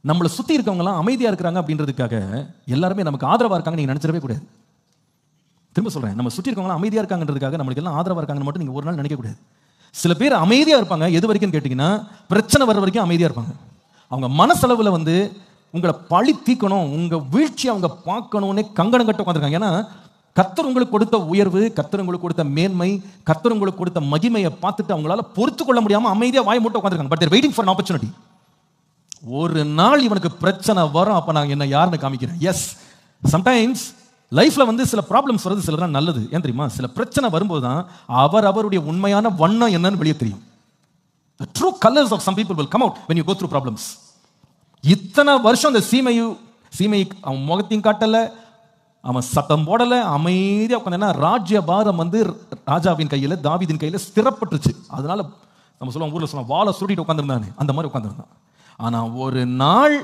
நம்மளை சுற்றி இருக்கவங்கலாம் அமைதியாக இருக்கிறாங்க அப்படின்றதுக்காக எல்லாருமே நமக்கு ஆதரவாக இருக்காங்க நீங்கள் நினச்சிடவே கூடாது. திரும்ப சொல்கிறேன், நம்ம சுற்றி இருக்கவங்களாம் அமைதியாக இருக்காங்கன்றதுக்காக நம்மளுக்கு எல்லாம் ஆதரவாக இருக்காங்கன்னு மட்டும் நீங்கள் ஒரு நாள் நினைக்கக்கூடாது. சில பேர் அமைதியாக இருப்பாங்க, எது வரைக்கும் கேட்டிங்கன்னா பிரச்சனை வர்ற வரைக்கும் அமைதியாக இருப்பாங்க. அவங்க மனசளவில் வந்து உங்களை பழி தீக்கணும், உங்கள் வீழ்ச்சியை அவங்க பார்க்கணுன்னே கங்கணம் கட்ட உட்காந்துருக்காங்க. ஏன்னா கர்த்தர் உங்களுக்கு கொடுத்த உயர்வு, கர்த்தர் உங்களுக்கு கொடுத்த மேன்மை, கர்த்தர் உங்களுக்கு கொடுத்த மகிமையை பார்த்துட்டு அவங்களால பொறுத்து கொள்ள முடியாமல் அமைதியாக வாய் மூட்டை உட்காந்துருக்காங்க. But they're waiting for an opportunity. ஒரு நாள் இவனுக்கு பிரச்சனை வரும், அப்போ நான் என்ன யாருன்னு காமிக்கிறேன். எஸ், சம்டைம்ஸ் லைஃப்ல வந்து சில ப்ராப்ளம்ஸ் வருது, சில தான் நல்லது. ஏன் தெரியுமா? சில பிரச்சனை வரும்போது தான் அவருடைய உண்மையான வண்ணம் என்னன்னு வெளியே தெரியும். The true colors of some people will come out when you go through problems. இத்தனை வருஷம் அந்த சீமை அவன் முகத்தையும் காட்டல, அவன் சத்தம் போடல, அமைதியாக உட்காந்து. ராஜ்ய பாரம் வந்து ராஜாவின் கையில், தாவீதின் கையில் ஸ்திரப்பட்டுருச்சு. அதனால நம்ம சொல்லுவோம், ஊரில் சொல்லுவோம், வாழை சுருட்டிட்டு உட்காந்துருந்தானே, அந்த மாதிரி உட்காந்துருந்தான். ஆனா ஒரு நாள்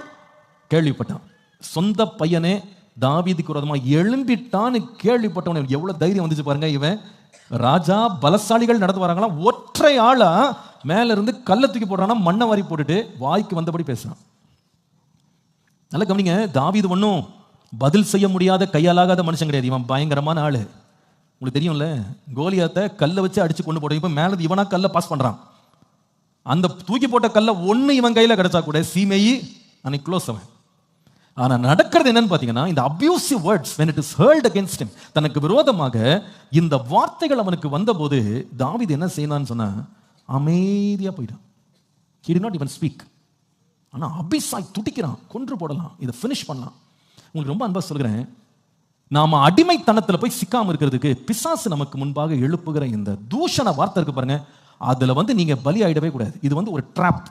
கேள்விப்பட்டான், சொந்த பையனே தாவீதுக்கு விரோதமாக எழும்பிட்டான்னு கேள்விப்பட்டவன் எவ்வளவு தைரியம் வந்துச்சு பாருங்க. இவன் ராஜா பலசாலிகள் நடந்து வராங்களாம், ஒற்றை ஆளா மேல இருந்து கல்லை தூக்கி போடுறானா, மண்ணை வாரி போட்டுட்டு வாய்க்கு வந்தபடி பேசுறான். நல்லா கவனிங்க, தாவீது ஒன்றும் பதில் செய்ய முடியாத கையாலாகாத மனுஷன் கிடையாது. இவன் பயங்கரமான ஆளு. உங்களுக்கு தெரியும்ல, கோலியாத்தை கல்லை வச்சு அடிச்சு கொண்டு போட, இப்ப மேல இவனா கல்லை பாஸ் பண்றான். அந்த தூக்கி போட்ட கல்ல ஒண்ணு இவன் கையில கிடைச்சா கூட சீமையி அன்னைக்கு க்ளோஸ் அவன். ஆனா நடக்கிறது என்னன்னு பாத்தீங்கன்னா, இந்த abusive words when it is hurled against him, தனக்கு விரோதமாக இந்த வார்த்தைகள் அவனுக்கு வந்தபோது தாவீது என்ன செய்யணும்னு சொன்னா, அமைதியா போயிட்டான். He did not even speak. ஆனா அபிசாய் துடிக்கிறான், கொன்று போடலாம், இதை ஃபினிஷ் பண்ணலாம். உங்களுக்கு ரொம்ப அன்பா சொல்கிறேன், நாம அடிமைத்தனத்துல போய் சிக்காம இருக்கிறதுக்கு பிசாசு நமக்கு முன்பாக எழுப்புகிற இந்த தூஷண வார்த்தை இருக்கு பாருங்க, அதுல வந்து நீங்க பலி ஆயிடவே கூடாது. இது வந்து ஒரு ட்ராப்.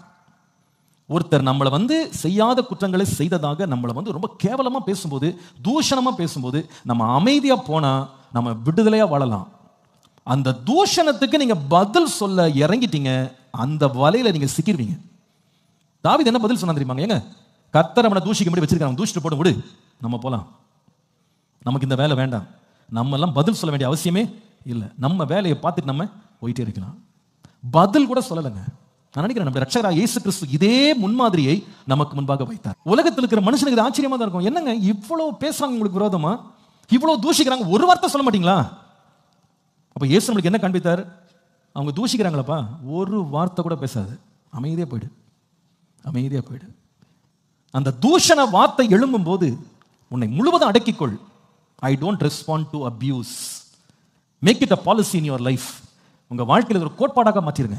ஒருத்தர் நம்மளை வந்து செய்யாத குற்றங்களை செய்ததாக நம்மளை வந்து ரொம்ப கேவலமா பேசும்போது, தூஷணமா பேசும்போது, நம்ம அமைதியா போனா நம்ம விடுதலையா வாழலாம். அந்த தூஷணத்துக்கு நீங்க பதில் சொல்ல இறங்கிட்டீங்க, அந்த வலையில நீங்க சிக்கிடுவீங்க. தாவீது என்ன பதில் சொன்னா தெரியுமாங்க? ஏங்க, கர்த்தர் அவனை தூஷிக்க முடி வச்சிருக்காங்க, தூஷிட்டு போட்டு விடு, நம்ம போலாம், நமக்கு இந்த வேலை வேண்டாம், நம்ம எல்லாம் பதில் சொல்ல வேண்டிய அவசியமே இல்லை, நம்ம வேலையை பார்த்துட்டு நம்ம போயிட்டே இருக்கலாம். பதில் கூட சொல்லலைங்க. நான் நினைக்கிறேன் நம்ம ரட்சகராகிய இயேசு கிறிஸ்து இதே முன்மாதிரியை நமக்கு முன்பாக வைத்தார். உலகத்தில் இருக்கிற மனுஷனுக்கு இது ஆச்சரியமா தான் இருக்கும். என்னங்க இவ்வளவு பேசுறாங்க உங்களுக்கு விரோதமா, இவ்வளவு தூஷிக்கிறாங்க, ஒரு வார்த்தை சொல்ல மாட்டீங்களா? அப்ப இயேசு நம்மளுக்கு என்ன காண்பித்தார்? அவங்க தூஷிக்கிறாங்களப்பா, ஒரு வார்த்தை கூட பேசாது, அமைதியா போயிடு, அமைதியா போயிடு. அந்த தூஷண வார்த்தை எழும்பும் போது உன்னை முழுவதும் அடக்கிக்கொள். I don't respond to abuse. Make it a policy in your life. உங்க வாழ்க்கையில் ஒரு கோட்பாடாக மாற்றிருங்க.